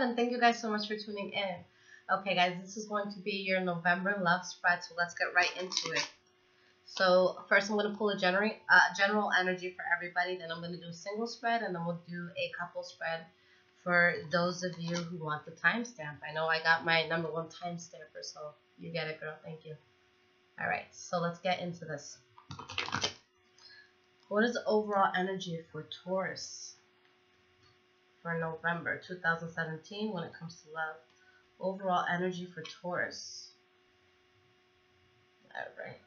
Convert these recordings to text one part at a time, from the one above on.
and thank you guys so much for tuning in. Okay, guys, this is going to be your November love spread, so let's get right into it. So first I'm going to pull a general energy for everybody, then I'm going to do a single spread, and then we'll do a couple spread for those of you who want the timestamp. I know I got my #1 timestamper, so you get it, girl. Thank you. All right, so let's get into this. What is the overall energy for Taurus for November 2017 when it comes to love? Overall energy for Taurus. All right.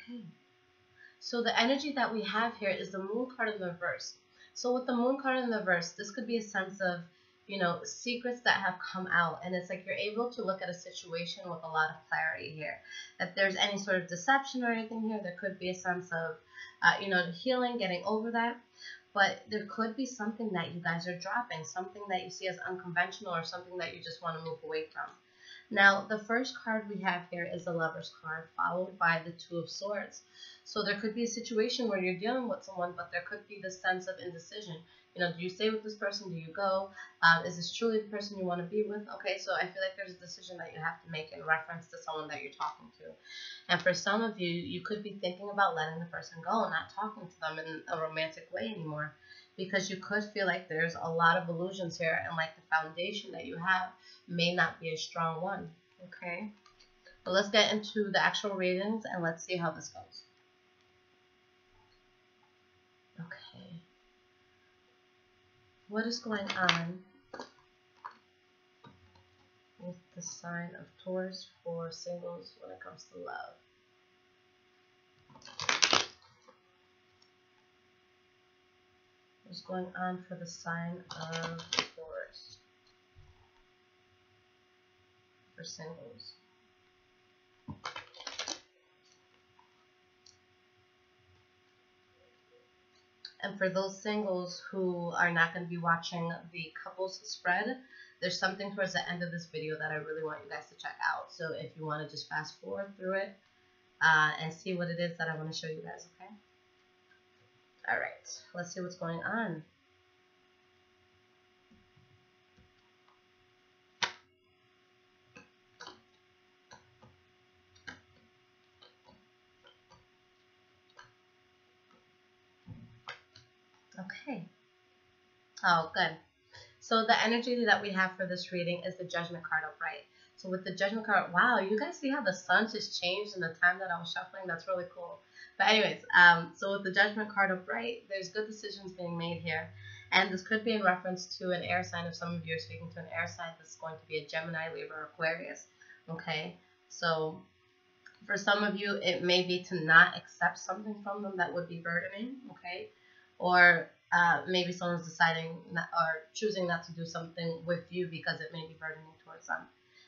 Okay. So the energy that we have here is the Moon card in the reverse. So with the Moon card in the reverse, this could be a sense of, you know, secrets that have come out, and it's like you're able to look at a situation with a lot of clarity here. If there's any sort of deception or anything here, there could be a sense of, you know, healing, getting over that. But there could be something that you guys are dropping, something that you see as unconventional, or something that you just want to move away from. Now, the first card we have here is the Lover's card, followed by the Two of Swords. So there could be a situation where you're dealing with someone, but there could be this sense of indecision. You know, do you stay with this person? Do you go? Is this truly the person you want to be with? Okay, so I feel like there's a decision that you have to make in reference to someone that you're talking to. And for some of you, you could be thinking about letting the person go and not talking to them in a romantic way anymore, because you could feel like there's a lot of illusions here, and like the foundation that you have may not be a strong one. Okay, but let's get into the actual readings and let's see how this goes. Okay, what is going on with the sign of Taurus for singles when it comes to love? What's going on for the sign of Taurus for singles? And for those singles who are not going to be watching the couples spread, there's something towards the end of this video that I really want you guys to check out. So if you want to just fast forward through it and see what it is that I want to show you guys, okay? All right, let's see what's going on. Okay. Oh, good. So the energy that we have for this reading is the Judgment card upright. So with the Judgment card, wow, you guys see how the sun just changed in the time that I was shuffling? That's really cool. But anyways, so with the Judgment card upright, there's good decisions being made here. And this could be in reference to an air sign. If some of you are speaking to an air sign, this is going to be a Gemini, Libra, Aquarius. Okay, so for some of you, it may be to not accept something from them that would be burdening, okay? Or maybe someone's deciding or choosing not to do something with you because it may be burdening towards them.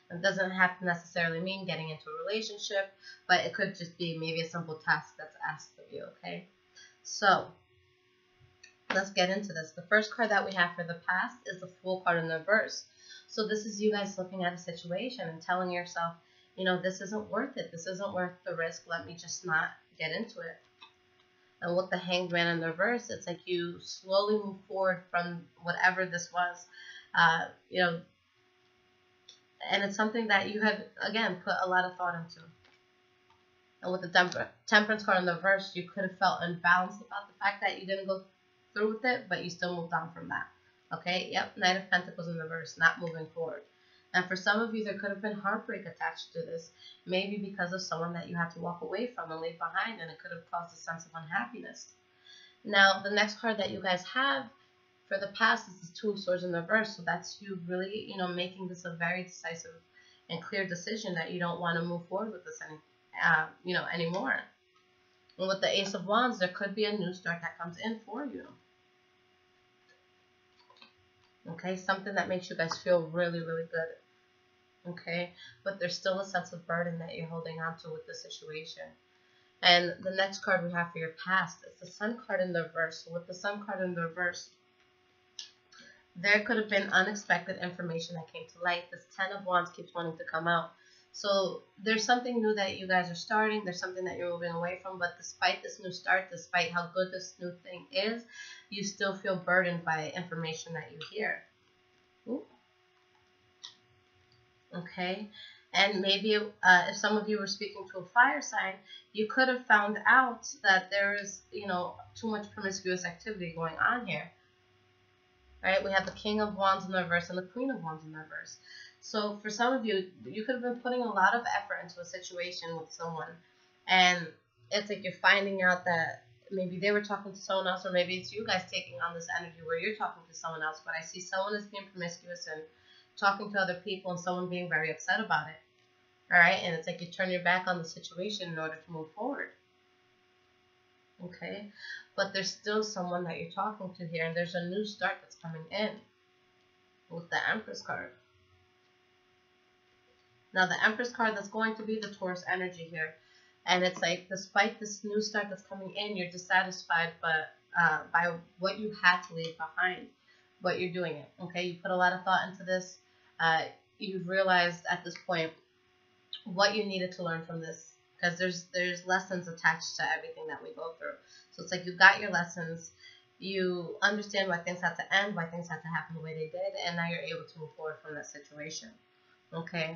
It doesn't have to necessarily mean getting into a relationship, but it could just be maybe a simple task that's asked of you, okay? So let's get into this. The first card that we have for the past is the Fool card in the reverse. So this is you guys looking at a situation and telling yourself, you know, this isn't worth it. This isn't worth the risk. Let me just not get into it. And with the Hanged Man in the reverse, it's like you slowly move forward from whatever this was, you know, and it's something that you have, again, put a lot of thought into. And with the Temperance card in the reverse, you could have felt unbalanced about the fact that you didn't go through with it, but you still moved on from that. Okay, yep, Knight of Pentacles in the reverse, not moving forward. And for some of you, there could have been heartbreak attached to this, maybe because of someone that you had to walk away from and leave behind, and it could have caused a sense of unhappiness. Now, the next card that you guys have for the past is the Two of Swords in the reverse, so that's you really, you know, making this a very decisive and clear decision that you don't want to move forward with this anymore. And with the Ace of Wands, there could be a new start that comes in for you. Okay, something that makes you guys feel really, really good. Okay, but there's still a sense of burden that you're holding on to with the situation. And the next card we have for your past is the Sun card in the reverse. So with the Sun card in the reverse, there could have been unexpected information that came to light. This Ten of Wands keeps wanting to come out. So there's something new that you guys are starting. There's something that you're moving away from. But despite this new start, despite how good this new thing is, you still feel burdened by information that you hear. Ooh. Okay. And maybe if some of you were speaking to a fire sign, you could have found out that there is, too much promiscuous activity going on here. Right? We have the King of Wands in the reverse and the Queen of Wands in the reverse. So for some of you, you could have been putting a lot of effort into a situation with someone, and it's like you're finding out that maybe they were talking to someone else, or maybe it's you guys taking on this energy where you're talking to someone else, but I see someone is being promiscuous and talking to other people and someone being very upset about it. All right? And it's like you turn your back on the situation in order to move forward. Okay? But there's still someone that you're talking to here, and there's a new start that's coming in with the Empress card. Now, the Empress card, that's going to be the Taurus energy here. And it's like, despite this new start that's coming in, you're dissatisfied by what you had to leave behind. But you're doing it, okay? You put a lot of thought into this. You've realized at this point what you needed to learn from this. Because there's lessons attached to everything that we go through. So it's like you got your lessons. You understand why things had to end, why things had to happen the way they did. And now you're able to move forward from that situation, okay?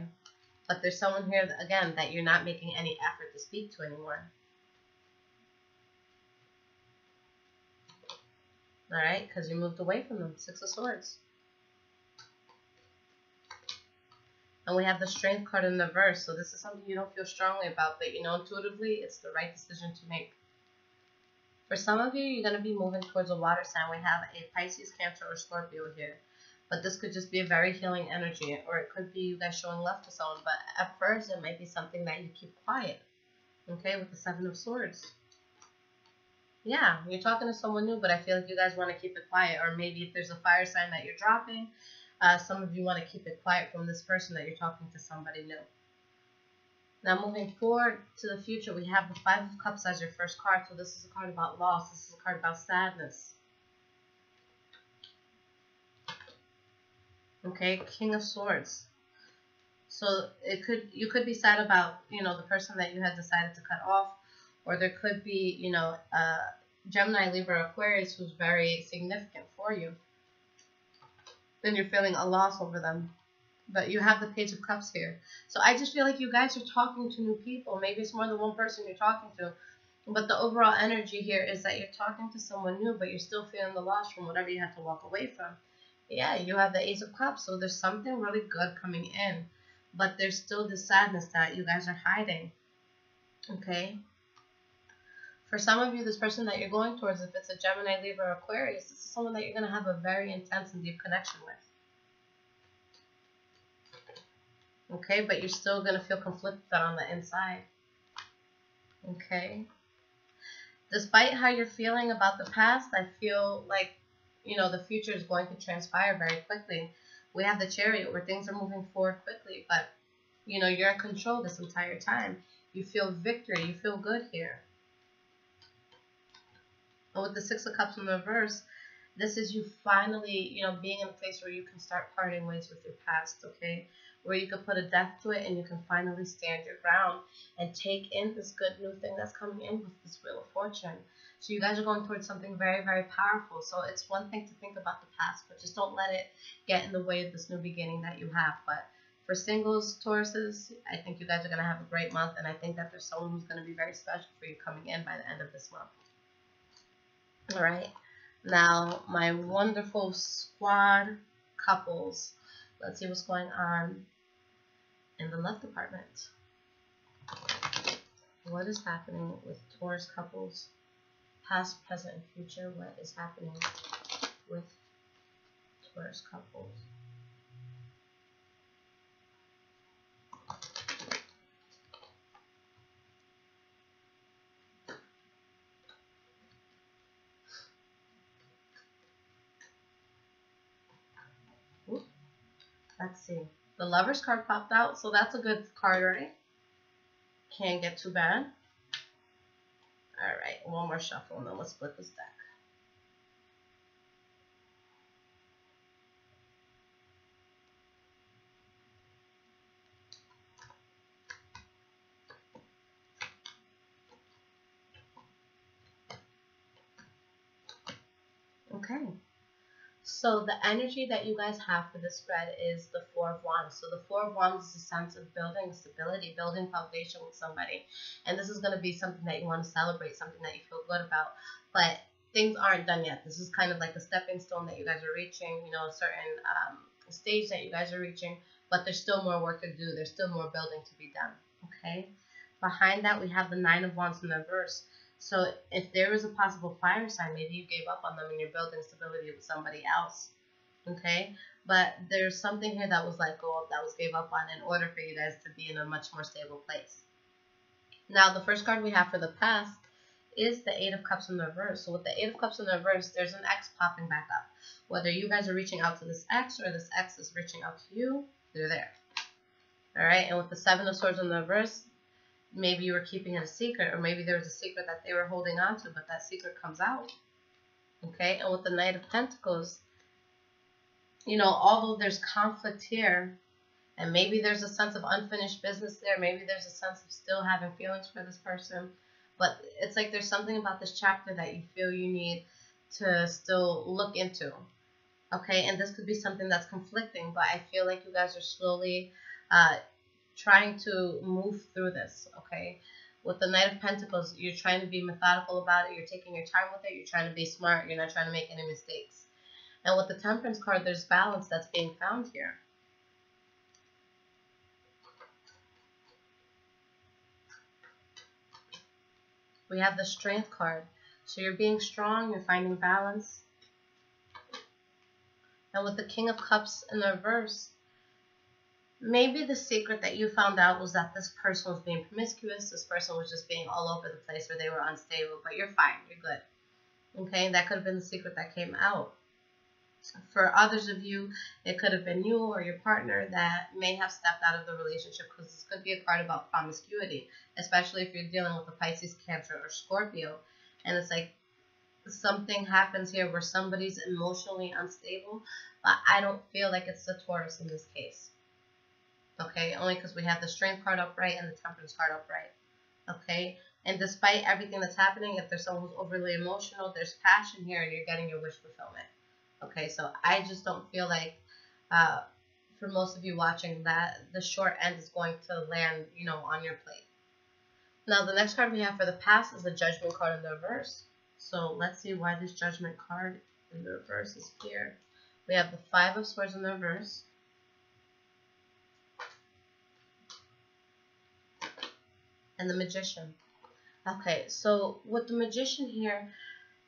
But there's someone here, again, that you're not making any effort to speak to anymore. All right? Because you moved away from them. Six of Swords. And we have the Strength card in the reverse. So this is something you don't feel strongly about, but intuitively, it's the right decision to make. For some of you, you're going to be moving towards a water sign. We have a Pisces, Cancer, or Scorpio here. But this could just be a very healing energy, or it could be you guys showing love to someone. But at first, it might be something that you keep quiet, okay, with the Seven of Swords. Yeah, you're talking to someone new, but I feel like you guys want to keep it quiet. Or maybe if there's a fire sign that you're dropping, some of you want to keep it quiet from this person that you're talking to somebody new. Now, moving forward to the future, we have the Five of Cups as your first card. So this is a card about loss. This is a card about sadness. Okay, King of Swords. So you could be sad about, the person that you had decided to cut off, or there could be, Gemini, Libra, Aquarius who's very significant for you. Then you're feeling a loss over them. But you have the Page of Cups here. So I just feel like you guys are talking to new people. Maybe it's more than one person you're talking to. But the overall energy here is that you're talking to someone new, but you're still feeling the loss from whatever you had to walk away from. Yeah, you have the Ace of Cups, so there's something really good coming in. But there's still this sadness that you guys are hiding. Okay? For some of you, this person that you're going towards, if it's a Gemini, Libra, or Aquarius, this is someone that you're going to have a very intense and deep connection with. Okay? But you're still going to feel conflicted on the inside. Okay? Despite how you're feeling about the past, I feel like the future is going to transpire very quickly. We have the Chariot where things are moving forward quickly, but, you're in control this entire time. You feel victory. You feel good here. And with the Six of Cups in the reverse, this is you finally, being in a place where you can start parting ways with your past, okay? Where you can put a death to it and you can finally stand your ground and take in this good new thing that's coming in with this Wheel of Fortune. So you guys are going towards something very, very powerful. So it's one thing to think about the past, but just don't let it get in the way of this new beginning that you have. But for singles, Tauruses, I think you guys are going to have a great month, and I think that there's someone who's going to be very special for you coming in by the end of this month. All right. Now, my wonderful squad couples. Let's see what's going on in the love department. What is happening with Taurus couples? Past, present, and future. What is happening with Taurus couples? Ooh. Let's see. The Lovers card popped out, so that's a good card, right? Can't get too bad. Alright, one more shuffle and then we'll split this deck. Okay. So the energy that you guys have for this spread is the Four of Wands. So the Four of Wands is a sense of building stability, building foundation with somebody. And this is going to be something that you want to celebrate, something that you feel good about. But things aren't done yet. This is kind of like a stepping stone that you guys are reaching, you know, a certain stage that you guys are reaching. But there's still more work to do. There's still more building to be done. Okay. Behind that, we have the Nine of Wands in the reverse. So if there is a possible fire sign, maybe you gave up on them and you're building stability with somebody else, okay? But there's something here that was let go of, that was gave up on in order for you guys to be in a much more stable place. Now, the first card we have for the past is the Eight of Cups in the reverse. So with the Eight of Cups in the reverse, there's an ex popping back up. Whether you guys are reaching out to this ex or this ex is reaching out to you, they're there. All right, and with the Seven of Swords in the reverse, maybe you were keeping it a secret, or maybe there was a secret that they were holding on to, but that secret comes out. Okay, and with the Knight of Pentacles, you know, although there's conflict here, and maybe there's a sense of unfinished business there, maybe there's a sense of still having feelings for this person, but it's like there's something about this chapter that you feel you need to still look into. Okay, and this could be something that's conflicting, but I feel like you guys are slowly trying to move through this, okay? With the Knight of Pentacles, you're trying to be methodical about it. You're taking your time with it. You're trying to be smart. You're not trying to make any mistakes. And with the Temperance card, there's balance that's being found here. We have the Strength card. So you're being strong. You're finding balance. And with the King of Cups in the reverse, maybe the secret that you found out was that this person was being promiscuous. This person was just being all over the place, or they were unstable. But you're fine. You're good. Okay? That could have been the secret that came out. For others of you, it could have been you or your partner that may have stepped out of the relationship, because this could be a card about promiscuity, especially if you're dealing with a Pisces, Cancer, or Scorpio. And it's like something happens here where somebody's emotionally unstable, but I don't feel like it's the Taurus in this case. Okay, only because we have the Strength card upright and the Temperance card upright. Okay, and despite everything that's happening, if there's someone who's overly emotional, there's passion here and you're getting your wish fulfillment. Okay, so I just don't feel like, for most of you watching, that the short end is going to land, you know, on your plate. Now, the next card we have for the past is the Judgment card in the reverse. So let's see why this Judgment card in the reverse is here. We have the Five of Swords in the reverse. And the Magician. Okay, so with the Magician here,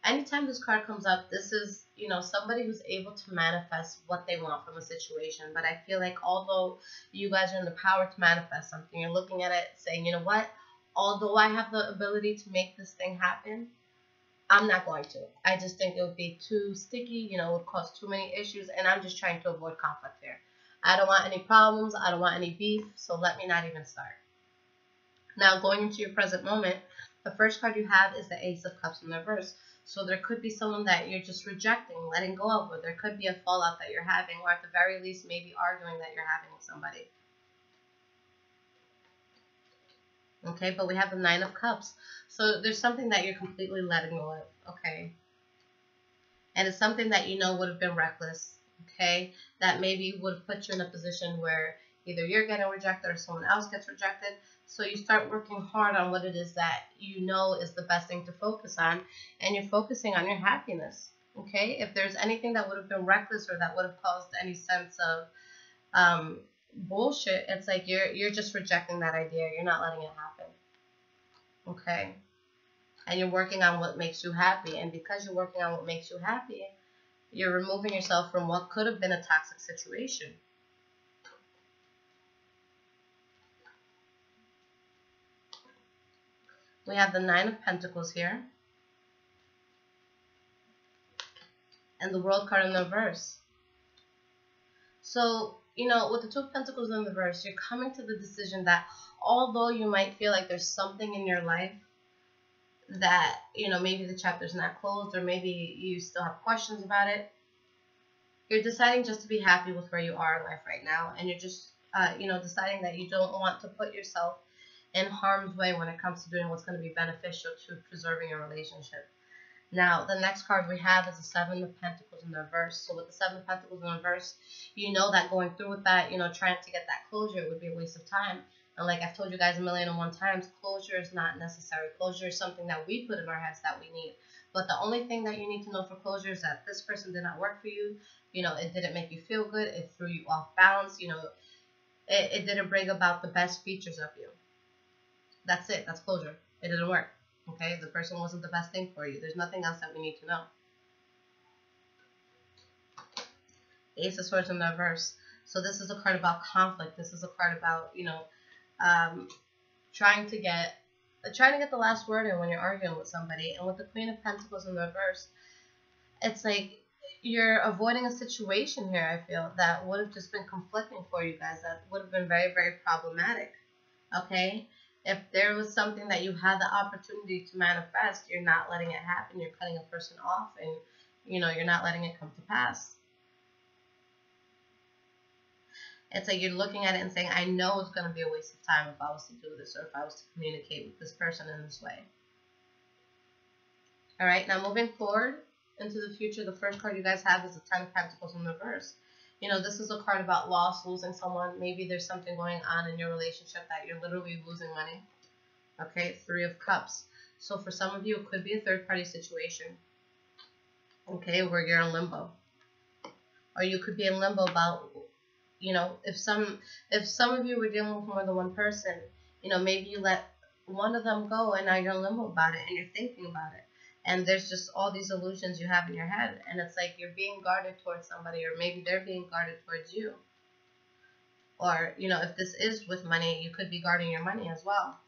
anytime this card comes up, this is, you know, somebody who's able to manifest what they want from a situation. But I feel like although you guys are in the power to manifest something, you're looking at it saying, you know what, although I have the ability to make this thing happen, I'm not going to. I just think it would be too sticky, you know, it would cause too many issues, and I'm just trying to avoid conflict here. I don't want any problems, I don't want any beef, so let me not even start. Now, going into your present moment, the first card you have is the Ace of Cups in the reverse. So there could be someone that you're just rejecting, letting go of, or there could be a fallout that you're having, or at the very least, maybe arguing that you're having with somebody. Okay, but we have the Nine of Cups. So there's something that you're completely letting go of, okay? And it's something that you know would have been reckless, okay? That maybe would have put you in a position where either you're getting rejected or someone else gets rejected. So you start working hard on what it is that you know is the best thing to focus on, and you're focusing on your happiness, okay? If there's anything that would have been reckless or that would have caused any sense of bullshit, it's like you're just rejecting that idea. You're not letting it happen, okay? And you're working on what makes you happy, and because you're working on what makes you happy, you're removing yourself from what could have been a toxic situation. We have the Nine of Pentacles here. And the World card in the reverse. So, you know, with the Two of Pentacles in the reverse, you're coming to the decision that although you might feel like there's something in your life that, you know, maybe the chapter's not closed, or maybe you still have questions about it, you're deciding just to be happy with where you are in life right now. And you're just, you know, deciding that you don't want to put yourself in harm's way when it comes to doing what's going to be beneficial to preserving your relationship. Now, the next card we have is the Seven of Pentacles in the reverse. So with the Seven of Pentacles in the reverse, you know that going through with that, you know, trying to get that closure would be a waste of time. And like I've told you guys 1,000,001 times, closure is not necessary. Closure is something that we put in our heads that we need. But the only thing that you need to know for closure is that this person did not work for you. You know, it didn't make you feel good. It threw you off balance. You know, it didn't bring about the best features of you. That's it. That's closure. It didn't work. Okay? The person wasn't the best thing for you. There's nothing else that we need to know. Ace of Swords in the reverse. So this is a card about conflict. This is a card about, you know, trying to get the last word in when you're arguing with somebody. And with the Queen of Pentacles in the reverse, it's like you're avoiding a situation here, I feel, that would have just been conflicting for you guys, that would have been very, very problematic. Okay? If there was something that you had the opportunity to manifest, you're not letting it happen. You're cutting a person off, and, you know, you're not letting it come to pass. It's like you're looking at it and saying, I know it's going to be a waste of time if I was to do this, or if I was to communicate with this person in this way. All right, now moving forward into the future, the first card you guys have is the Ten of Pentacles in reverse. You know, this is a card about loss, losing someone. Maybe there's something going on in your relationship that you're literally losing money. Okay, Three of Cups. So for some of you, it could be a third-party situation. Okay, where you're in limbo. Or you could be in limbo about, you know, if some of you were dealing with more than one person, you know, maybe you let one of them go and now you're in limbo about it and you're thinking about it. And there's just all these illusions you have in your head. And it's like you're being guarded towards somebody, or maybe they're being guarded towards you. Or, you know, if this is with money, you could be guarding your money as well.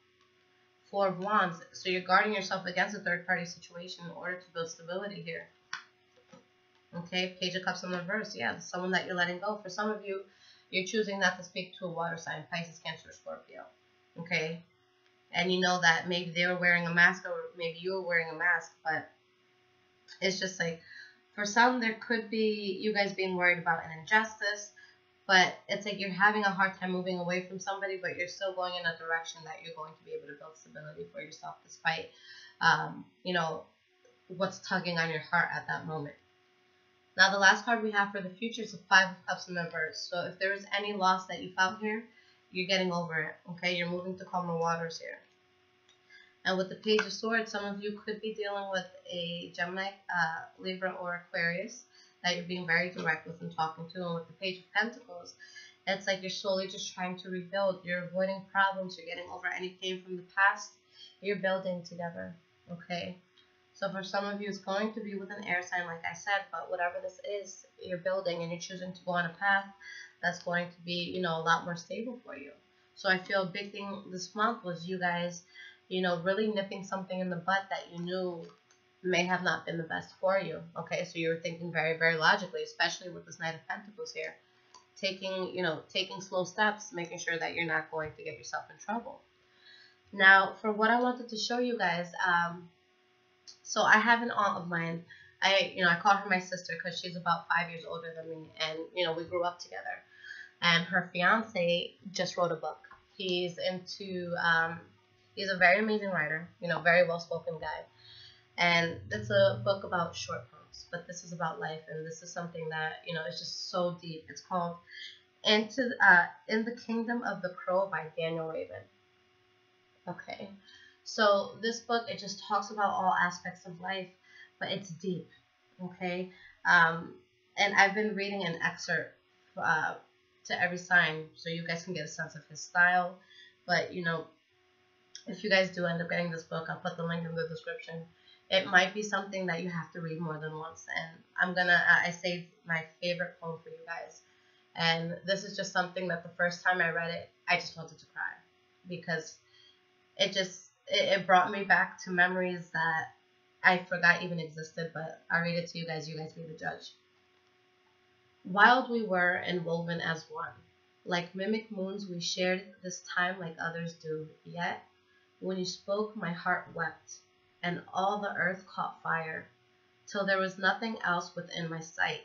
Four of Wands. So you're guarding yourself against a third-party situation in order to build stability here. Okay, Page of Cups in reverse. Yeah, someone that you're letting go. For some of you, you're choosing not to speak to a water sign, Pisces, Cancer, Scorpio. Okay? And you know that maybe they were wearing a mask, or maybe you were wearing a mask, but it's just like, for some, there could be you guys being worried about an injustice, but it's like you're having a hard time moving away from somebody, but you're still going in a direction that you're going to be able to build stability for yourself despite, you know, what's tugging on your heart at that moment. Now, the last card we have for the future is the Five of Cups in reverse. So if there is any loss that you felt here, you're getting over it, okay? You're moving to calmer waters here. And with the Page of Swords, some of you could be dealing with a Gemini, Libra, or Aquarius that you're being very direct with and talking to. And with the Page of Pentacles, it's like you're slowly just trying to rebuild. You're avoiding problems. You're getting over any pain from the past. You're building together, okay? So for some of you, it's going to be with an air sign, like I said, but whatever this is, you're building and you're choosing to go on a path that's going to be, you know, a lot more stable for you. So I feel a big thing this month was you guys, you know, really nipping something in the butt that you knew may have not been the best for you. Okay, so you were thinking very, very logically, especially with this Knight of Pentacles here. Taking slow steps, making sure that you're not going to get yourself in trouble. Now, for what I wanted to show you guys, so I have an aunt of mine. I call her my sister because she's about 5 years older than me, and, you know, we grew up together. And her fiance just wrote a book. He's into, he's a very amazing writer, you know, very well-spoken guy. And it's a book about short poems, but this is about life, and this is something that, you know, is just so deep. It's called In the Kingdom of the Crow by Daniel Raven. Okay. So this book, it just talks about all aspects of life, but it's deep, okay? And I've been reading an excerpt to every sign, so you guys can get a sense of his style. But, you know, if you guys do end up getting this book, I'll put the link in the description. It might be something that you have to read more than once, and I saved my favorite poem for you guys. And this is just something that the first time I read it, I just wanted to cry, because it brought me back to memories that I forgot even existed, but I'll read it to you guys be the judge. Wild we were and woven as one. Like mimic moons we shared this time like others do. Yet, when you spoke, my heart wept, and all the earth caught fire, till there was nothing else within my sight,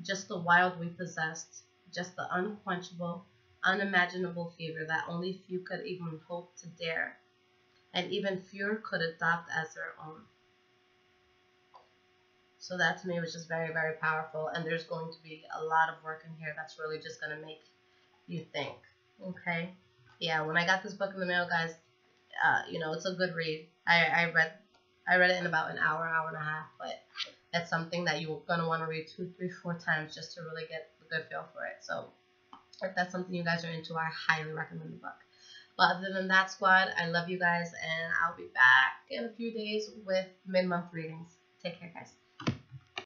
just the wild we possessed, just the unquenchable, unimaginable fever that only few could even hope to dare, and even fewer could adopt as their own. So that to me was just very, very powerful. And there's going to be a lot of work in here that's really just going to make you think. Okay? Yeah, when I got this book in the mail, guys, you know, it's a good read. I read it in about an hour, hour and a half, but that's something that you're going to want to read 2, 3, 4 times just to really get a good feel for it. So if that's something you guys are into, I highly recommend the book. But other than that, squad, I love you guys, and I'll be back in a few days with mid-month readings. Take care, guys.